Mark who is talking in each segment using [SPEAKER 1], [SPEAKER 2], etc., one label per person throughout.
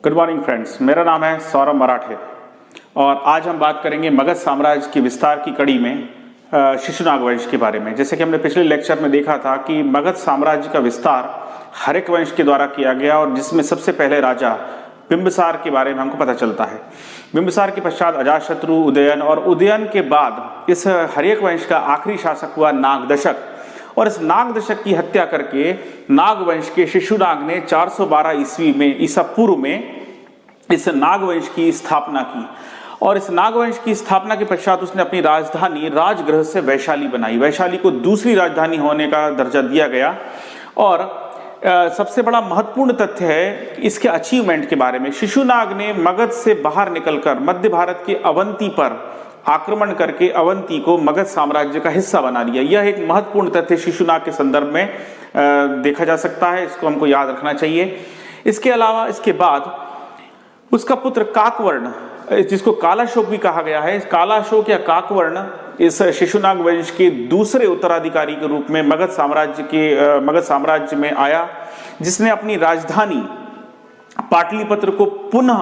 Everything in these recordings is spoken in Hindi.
[SPEAKER 1] गुड मॉर्निंग फ्रेंड्स, मेरा नाम है सौरभ मराठे और आज हम बात करेंगे मगध साम्राज्य के विस्तार की कड़ी में शिशुनाग वंश के बारे में। जैसे कि हमने पिछले लेक्चर में देखा था कि मगध साम्राज्य का विस्तार हर्यक वंश के द्वारा किया गया और जिसमें सबसे पहले राजा बिंबिसार के बारे में हमको पता चलता है। बिंबिसार के पश्चात अजातशत्रु, उदयन और उदयन के बाद इस हर्यक वंश का आखिरी शासक हुआ नागदशक और इस नागदशक की हत्या करके नागवंश के शिशुनाग ने 412 ईस्वी में ईसा पूर्व में इस नागवंश की स्थापना की और इस नागवंश की स्थापना के पश्चात उसने अपनी राजधानी राजगृह से वैशाली बनाई। वैशाली को दूसरी राजधानी होने का दर्जा दिया गया और सबसे बड़ा महत्वपूर्ण तथ्य है इसके अचीवमेंट के बारे में। शिशुनाग ने मगध से बाहर निकलकर मध्य भारत के अवंती पर आक्रमण करके अवंती को मगध साम्राज्य का हिस्सा बना लिया। यह एक महत्वपूर्ण तथ्य शिशुनाग के संदर्भ में देखा जा सकता है, इसको हमको याद रखना चाहिए। इसके अलावा इसके बाद उसका पुत्र काकवर्ण, जिसको कालाशोक भी कहा गया है, कालाशोक या काकवर्ण इस शिशुनाग वंश के दूसरे उत्तराधिकारी के रूप में मगध साम्राज्य में आया, जिसने अपनी राजधानी पाटलिपुत्र को पुनः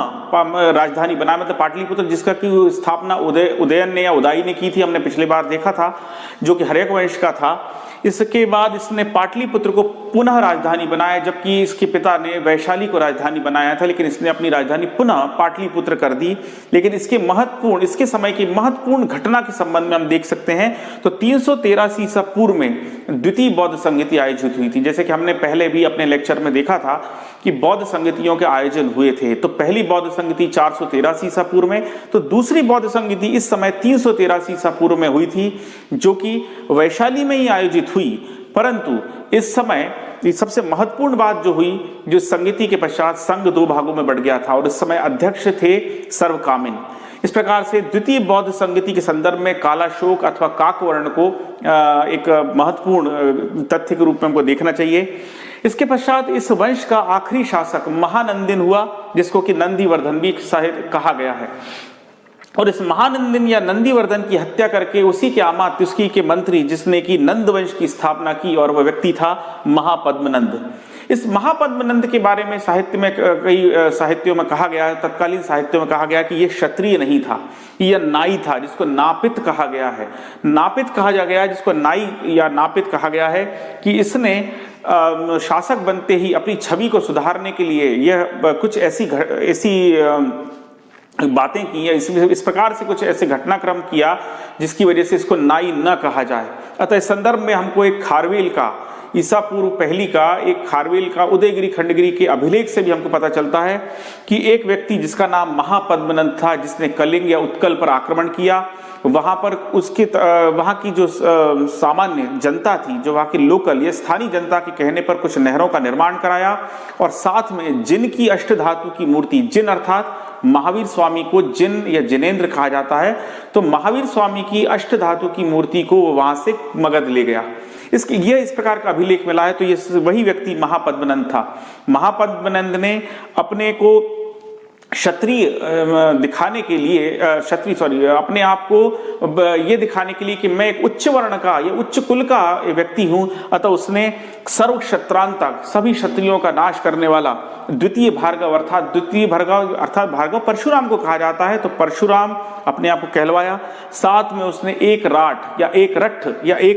[SPEAKER 1] राजधानी बनाया। मतलब पाटलिपुत्र जिसका की स्थापना उदयन ने या उदाई ने की थी, हमने पिछले बार देखा था, जो कि हर्यक वंश का था। इसके बाद इसने पाटलिपुत्र को पुनः राजधानी बनाया, जबकि इसके पिता ने वैशाली को राजधानी बनाया था, लेकिन इसने अपनी राजधानी पुनः पाटलिपुत्र कर दी। लेकिन इसके समय की महत्वपूर्ण घटना के संबंध में हम देख सकते हैं तो 383 ईसा पूर्व में द्वितीय बौद्ध संगति आयोजित हुई थी। जैसे कि हमने पहले भी अपने लेक्चर में देखा था कि बौद्ध संगतियों के आयोजन हुए थे। तो पहली बौद्ध संगति 483 ईसा पूर्व में, तो दूसरी बौद्ध संगति इस समय 383 ईसा पूर्व में हुई थी, जो कि वैशाली में ही आयोजित हुई। परंतु इस समय सबसे महत्वपूर्ण बात जो हुई, जो संगति के पश्चात संघ दो भागों में बढ़ गया था और इस समय अध्यक्ष थे सर्वकामिन। इस प्रकार से द्वितीय बौद्ध संगति के संदर्भ में कालाशोक अथवा काकवर्ण को एक महत्वपूर्ण तथ्य के रूप में हमको देखना चाहिए। इसके पश्चात इस वंश का आखिरी शासक महानंदिन हुआ, जिसको कि नंदीवर्धन भी कहा गया है। और इस महानंदिन या नंदीवर्धन की हत्या करके उसी के अमात्य, उसकी के मंत्री, जिसने की नंद वंश की स्थापना की, और वह व्यक्ति था महापद्मनंद। इस महापद्मनंद के बारे में साहित्य में कई साहित्यों में कहा गया है, तत्कालीन साहित्यों में कहा गया कि यह क्षत्रिय नहीं था, यह नाई था, जिसको नापित कहा गया है। नापित कहा जा गया है, जिसको नाई या नापित कहा गया है कि इसने शासक बनते ही अपनी छवि को सुधारने के लिए यह कुछ ऐसी बातें की, या इस प्रकार से कुछ ऐसे घटनाक्रम किया जिसकी वजह से इसको नाई न कहा जाए। अतः इस संदर्भ में हमको एक खारवेल का, ईसा पूर्व पहली का एक खारवेल का उदयगिरी खंडगिरी के अभिलेख से भी हमको पता चलता है कि एक व्यक्ति जिसका नाम महापद्मनंद था, जिसने कलिंग या उत्कल पर आक्रमण किया, वहां पर वहां की जो सामान्य जनता थी, जो वहां की लोकल या स्थानीय जनता के कहने पर कुछ नहरों का निर्माण कराया और साथ में जिन की अष्टधातु की मूर्ति, जिन अर्थात महावीर स्वामी को जिन या जिनेंद्र कहा जाता है, तो महावीर स्वामी की अष्टधातु की मूर्ति को वहां से मगध ले गया। इस प्रकार का अभिलेख मिला है। तो ये वही व्यक्ति महापद्मनंद था। महापद्मनंद ने अपने को क्षत्रिय दिखाने के लिए, अपने आप को ये दिखाने के लिए कि मैं एक उच्च वर्ण का या उच्च कुल का व्यक्ति हूं, अतः उसने सर्व क्षत्रांतक, सभी क्षत्रियों का नाश करने वाला द्वितीय भार्गव अर्थात भार्गव परशुराम को कहा जाता है, तो परशुराम अपने आप को कहलवाया। साथ में उसने एक राट या एक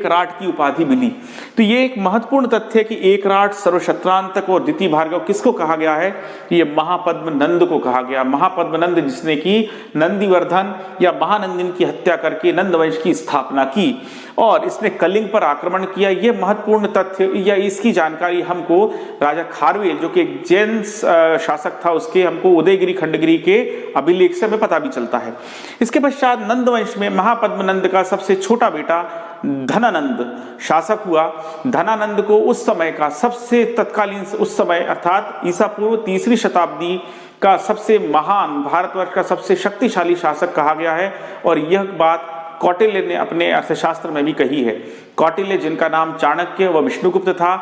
[SPEAKER 1] राट की उपाधि मिली। तो ये एक महत्वपूर्ण तथ्य है कि एक राट, सर्वक्षत्रांतक और द्वितीय भार्गव किसको कहा गया है? ये महापद्मनंद को कहा गया। महापद्मनंद जिसने की नंदीवर्धन या महानंदिन की हत्या करके नंद वंश की स्थापना की और इसने कलिंग पर आक्रमण किया। यह महत्वपूर्ण तथ्य या इसकी जानकारी हमको राजा खारवेल, जो कि एक जैन शासक था, उसके हमको उदयगिरी खंडगिरी के अभिलेख से हमें पता भी चलता है। इसके पश्चात नंद वंश में महापद्मनंद का सबसे छोटा बेटा धनानंद शासक हुआ। धनानंद को उस समय का सबसे तत्कालीन, उस समय अर्थात ईसा पूर्व तीसरी शताब्दी का सबसे महान, भारतवर्ष का सबसे शक्तिशाली शासक कहा गया है। और यह बात कौटिल्य ने अपने अर्थशास्त्र में भी कही है। कौटिल्य, जिनका नाम चाणक्य व विष्णुगुप्त था,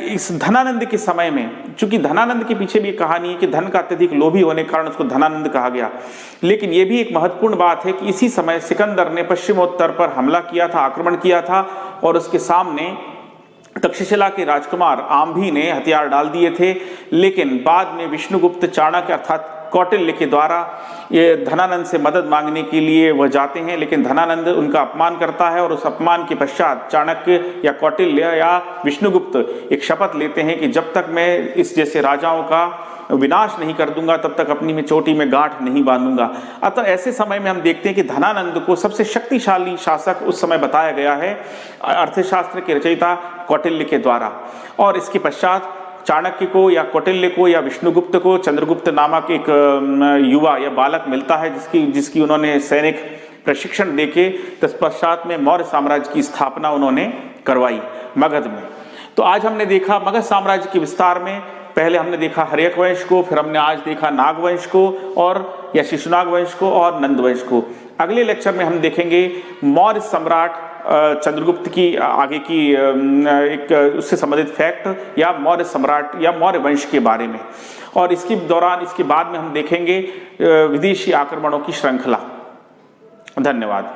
[SPEAKER 1] इस धनानंद के समय में, चूंकि धनानंद के पीछे भी कहानी है कि धन का अत्यधिक लोभी होने के कारण उसको धनानंद कहा गया, लेकिन यह भी एक महत्वपूर्ण बात है कि इसी समय सिकंदर ने पश्चिमोत्तर पर हमला किया था, आक्रमण किया था और उसके सामने तक्षशिला के राजकुमार आम्भी ने हथियार डाल दिए थे, लेकिन बाद में विष्णुगुप्त चाणक्य अर्थात कौटिल्य के द्वारा ये धनानंद से मदद मांगने के लिए वह जाते हैं, लेकिन धनानंद उनका अपमान करता है और उस अपमान के पश्चात चाणक्य या कौटिल्य या विष्णुगुप्त एक शपथ लेते हैं कि जब तक मैं इस जैसे राजाओं का विनाश नहीं कर दूंगा तब तक अपनी में चोटी में गांठ नहीं बांधूंगा। अतः ऐसे समय में हम देखते हैं कि धनानंद को सबसे शक्तिशाली शासक उस समय बताया गया है अर्थशास्त्र के रचयिता कौटिल्य के द्वारा, और इसके पश्चात चाणक्य को या कौटिल्य को या विष्णुगुप्त को चंद्रगुप्त नामक एक युवा या बालक मिलता है जिसकी उन्होंने सैनिक प्रशिक्षण देके तत्पश्चात में मौर्य साम्राज्य की स्थापना उन्होंने करवाई मगध में। तो आज हमने देखा मगध साम्राज्य के विस्तार में, पहले हमने देखा हर्यक वंश को, फिर हमने आज देखा नागवंश को और या शिशुनाग वंश को और नंदवंश को। अगले लेक्चर में हम देखेंगे मौर्य सम्राट चंद्रगुप्त की आगे की एक उससे संबंधित फैक्ट या मौर्य सम्राट या मौर्य वंश के बारे में, और इसके बाद में हम देखेंगे विदेशी आक्रमणों की श्रृंखला। धन्यवाद।